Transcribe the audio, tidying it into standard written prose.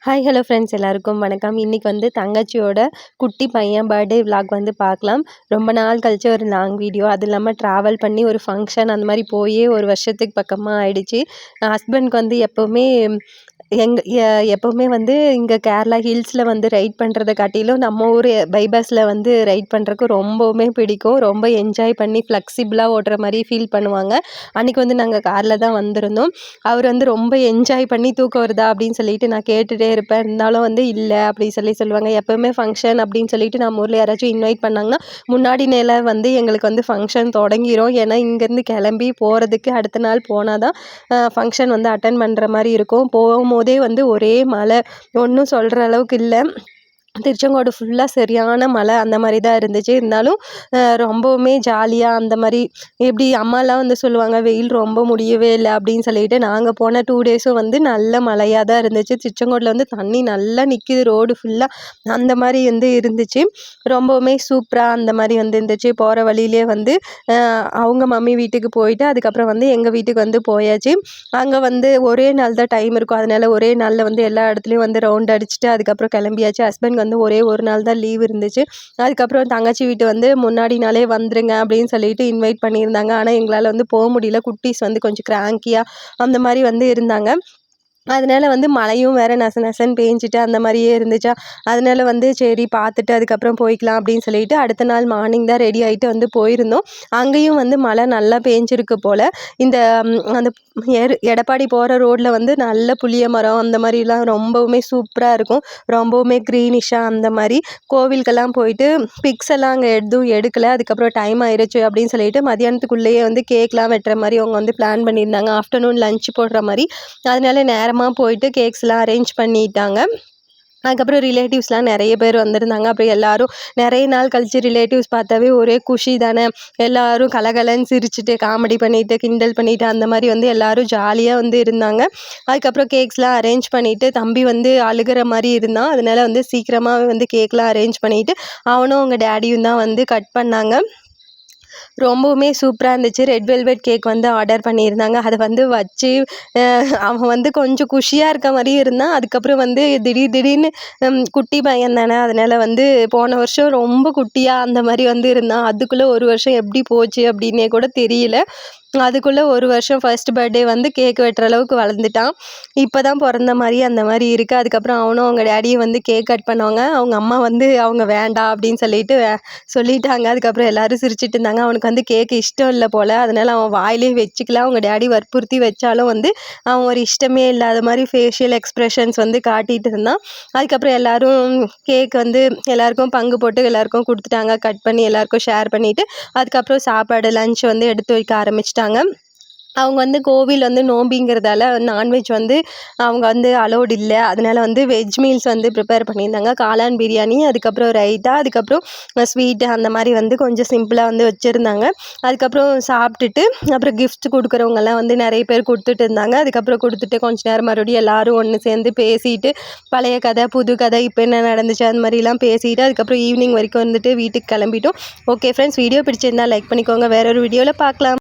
Hi hello friends எல்லாருக்கும் வணக்கம். இன்றைக்கி வந்து தங்கச்சியோட குட்டி பையன் பர்த்டே விலாக் வந்து பார்க்கலாம். ரொம்ப நாள் கழிச்சு ஒரு லாங் வீடியோ, அது இல்லாமல் ட்ராவல் பண்ணி ஒரு ஃபங்க்ஷன் அந்த மாதிரி போயே ஒரு வருஷத்துக்கு பக்கமாக ஆயிடுச்சு. ஹஸ்பண்ட்க்கு வந்து எப்போவுமே வந்து இங்கே கேரளா ஹில்ஸில் வந்து ரைட் பண்ணுறத காட்டிலும் நம்ம ஊர் பைபாஸில் வந்து ரைட் பண்ணுறக்கு ரொம்பவுமே பிடிக்கும். ரொம்ப என்ஜாய் பண்ணி ஃப்ளெக்சிபிளாக ஓட்டுற மாதிரி ஃபீல் பண்ணுவாங்க. அன்றைக்கி வந்து நாங்கள் காரில் தான் வந்திருந்தோம். அவர் வந்து ரொம்ப என்ஜாய் பண்ணி தூக்கம் வருதா அப்படின்னு சொல்லிட்டு நான் கேட்டுகிட்டே இருப்பேன். இருந்தாலும் வந்து இல்லை அப்படி சொல்லுவாங்க. எப்போவுமே ஃபங்க்ஷன் அப்படின்னு சொல்லிட்டு நம்ம ஊரில் யாராச்சும் இன்வைட் பண்ணாங்கன்னா முன்னாடி நேரம் வந்து எங்களுக்கு வந்து ஃபங்க்ஷன் தொடங்கிரும். ஏன்னா இங்கேருந்து கிளம்பி போகிறதுக்கு அடுத்த நாள் போனால் தான் ஃபங்க்ஷன் வந்து அட்டன் பண்ணுற மாதிரி இருக்கும். போகும்போதே வந்து ஒரே மழை, ஒன்றும் சொல்கிற அளவுக்கு இல்லை. திருச்செங்கோடு ஃபுல்லாக சரியான மழை அந்த மாதிரி தான் இருந்துச்சு. இருந்தாலும் ரொம்பவுமே ஜாலியாக அந்த மாதிரி எப்படி அம்மாலாம் வந்து சொல்லுவாங்க, வெயில் ரொம்ப முடியவே இல்லை அப்படின்னு சொல்லிட்டு. நாங்கள் போன 2 டேஸும் வந்து நல்ல மழையாக தான் இருந்துச்சு. திருச்செங்கோட்டில் வந்து தண்ணி நல்லா நிற்கிது ரோடு ஃபுல்லாக, அந்த மாதிரி வந்து இருந்துச்சு. ரொம்பவுமே சூப்பராக அந்த மாதிரி வந்து இருந்துச்சு. போகிற வழியிலே வந்து அவங்க மம்மி வீட்டுக்கு போயிட்டு அதுக்கப்புறம் வந்து எங்கள் வீட்டுக்கு வந்து போயாச்சு. அங்கே வந்து ஒரே நாள் தான் டைம் இருக்கும். அதனால் ஒரே நாளில் வந்து எல்லா இடத்துலையும் வந்து ரவுண்ட் அடிச்சுட்டு அதுக்கப்புறம் கிளம்பியாச்சு. ஹஸ்பண்ட் வந்து ஒரே ஒரு நாள் தான் லீவ் இருந்துச்சு. அதுக்கப்புறம் தங்கச்சி வீட்டு வந்து முன்னாடி நாளே வந்துருங்க அப்படின்னு சொல்லிட்டு இன்வைட் பண்ணியிருந்தாங்க. ஆனால் எங்களால் வந்து போக முடியல. குட்டீஸ் வந்து கொஞ்சம் கிராங்கியாக அந்த மாதிரி வந்து இருந்தாங்க. அதனால வந்து மழையும் வேறு நசன்னு பேஞ்சிட்டு அந்த மாதிரியே இருந்துச்சா. அதனால வந்து சரி பார்த்துட்டு அதுக்கப்புறம் போய்க்கலாம் அப்படின்னு சொல்லிட்டு அடுத்த நாள் மார்னிங் தான் ரெடி ஆகிட்டு வந்து போயிருந்தோம். அங்கேயும் வந்து மழை நல்லா பேஞ்சிருக்கு போல். இந்த அந்த எடப்பாடி போகிற ரோட்டில் வந்து நல்ல புளிய மரம் அந்த மாதிரிலாம் ரொம்பவுமே சூப்பராக இருக்கும். ரொம்பவுமே க்ரீனிஷாக அந்த மாதிரி. கோவிலுக்கெல்லாம் போயிட்டு பிக்ஸ் எல்லாம் அங்கே எதுவும் எடுக்கலை. அதுக்கப்புறம் டைம் ஆயிடுச்சு அப்படின்னு சொல்லிட்டு மதியானத்துக்குள்ளேயே வந்து கேக்லாம் வெட்டுற மாதிரி அவங்க வந்து பிளான் பண்ணியிருந்தாங்க. ஆஃப்டர்நூன் லஞ்ச் போடுற மாதிரி. அதனால நேரமாக போயிட்டு கேக்ஸ்லாம் அரேஞ்ச் பண்ணிட்டாங்க. அதுக்கப்புறம் ரிலேட்டிவ்ஸ்லாம் நிறைய பேர் வந்திருந்தாங்க. அப்புறம் எல்லோரும் நிறைய நாள் கழித்து ரிலேட்டிவ்ஸ் பார்த்தாவே ஒரே குஷி தானே. எல்லோரும் கலகலன்னு சிரிச்சுட்டு காமெடி பண்ணிவிட்டு கிண்டல் பண்ணிவிட்டு அந்த மாதிரி வந்து எல்லோரும் ஜாலியாக வந்து இருந்தாங்க. அதுக்கப்புறம் கேக்ஸ்லாம் அரேஞ்ச் பண்ணிவிட்டு தம்பி வந்து அழுகிற மாதிரி இருந்தான். அதனால வந்து சீக்கிரமாகவே வந்து கேக்லாம் அரேஞ்ச் பண்ணிவிட்டு அவனும் அவங்க டேடியும் தான் வந்து கட் பண்ணாங்க. ரொம்பவுமே சூப்பராக இருந்துச்சு. ரெட் வெல்வெட் கேக் வந்து ஆர்டர் பண்ணியிருந்தாங்க. அதை வந்து வச்சு அவன் வந்து கொஞ்சம் குஷியாக இருக்க மாதிரியும் இருந்தான். அதுக்கப்புறம் வந்து திடீர்னு குட்டி பையன் தானே, அதனால் வந்து போன வருஷம் ரொம்ப குட்டியாக அந்த மாதிரி வந்து இருந்தான். அதுக்குள்ளே ஒரு வருஷம் எப்படி போச்சு அப்படின்னே கூட தெரியல. அதுக்குள்ளே ஒரு வருஷம் ஃபர்ஸ்ட் பர்த்டே வந்து கேக் வெட்டுற அளவுக்கு வளர்ந்துட்டான். இப்போ தான் பிறந்த மாதிரி அந்த மாதிரி இருக்குது. அதுக்கப்புறம் அவனும் அவங்க டேடியும் வந்து கேக் கட் பண்ணுவாங்க. அவங்க அம்மா வந்து அவங்க வேண்டாம் அப்படின்னு சொல்லிட்டாங்க. அதுக்கப்புறம் எல்லோரும் சிரிச்சிட்டு இருந்தாங்க. அவனுக்கு வந்து கேக் இஷ்டம் இல்லை போல். அதனால் அவன் வாயிலே வச்சுக்கலாம். அவங்க டேடி வற்புறுத்தி வச்சாலும் வந்து அவன் ஒரு இஷ்டமே இல்லாத மாதிரி ஃபேஷியல் எக்ஸ்ப்ரெஷன்ஸ் வந்து காட்டிகிட்டு இருந்தான். அதுக்கப்புறம் எல்லோரும் கேக் வந்து எல்லாேருக்கும் பங்கு போட்டு எல்லாேருக்கும் கொடுத்துட்டாங்க. கட் பண்ணி எல்லாேருக்கும் ஷேர் பண்ணிவிட்டு அதுக்கப்புறம் சாப்பாடு லஞ்ச் வந்து எடுத்து வைக்க ஆரம்பிச்சிட்டாங்க. அவங்க வந்து கோவில் வந்து நோம்பிங்கிறதால நான்வெஜ் வந்து அவங்க வந்து அலோடு இல்லை. அதனால் வந்து வெஜ் மீல்ஸ் வந்து ப்ரிப்பேர் பண்ணியிருந்தாங்க. காளான் பிரியாணி, அதுக்கப்புறம் ரைத்தா, அதுக்கப்புறம் ஸ்வீட்டு அந்த மாதிரி வந்து கொஞ்சம் சிம்பிளாக வந்து வச்சுருந்தாங்க. அதுக்கப்புறம் சாப்பிட்டுட்டு அப்புறம் கிஃப்ட் கொடுக்குறவங்கெல்லாம் வந்து நிறைய பேர் கொடுத்துட்டு இருந்தாங்க. அதுக்கப்புறம் கொடுத்துட்டு கொஞ்ச நேரம் மறுபடியும் எல்லோரும் ஒன்று சேர்ந்து பேசிட்டு பழைய கதை புது கதை இப்போ என்ன நடந்துச்சு அந்த மாதிரிலாம் பேசிட்டு அதுக்கப்புறம் ஈவினிங் வரைக்கும் வந்துட்டு வீட்டுக்கு கிளம்பிட்டோம். ஓகே ஃப்ரெண்ட்ஸ், வீடியோ பிடிச்சிருந்தா லைக் பண்ணிக்கோங்க. வேற ஒரு வீடியோவில் பார்க்கலாம்.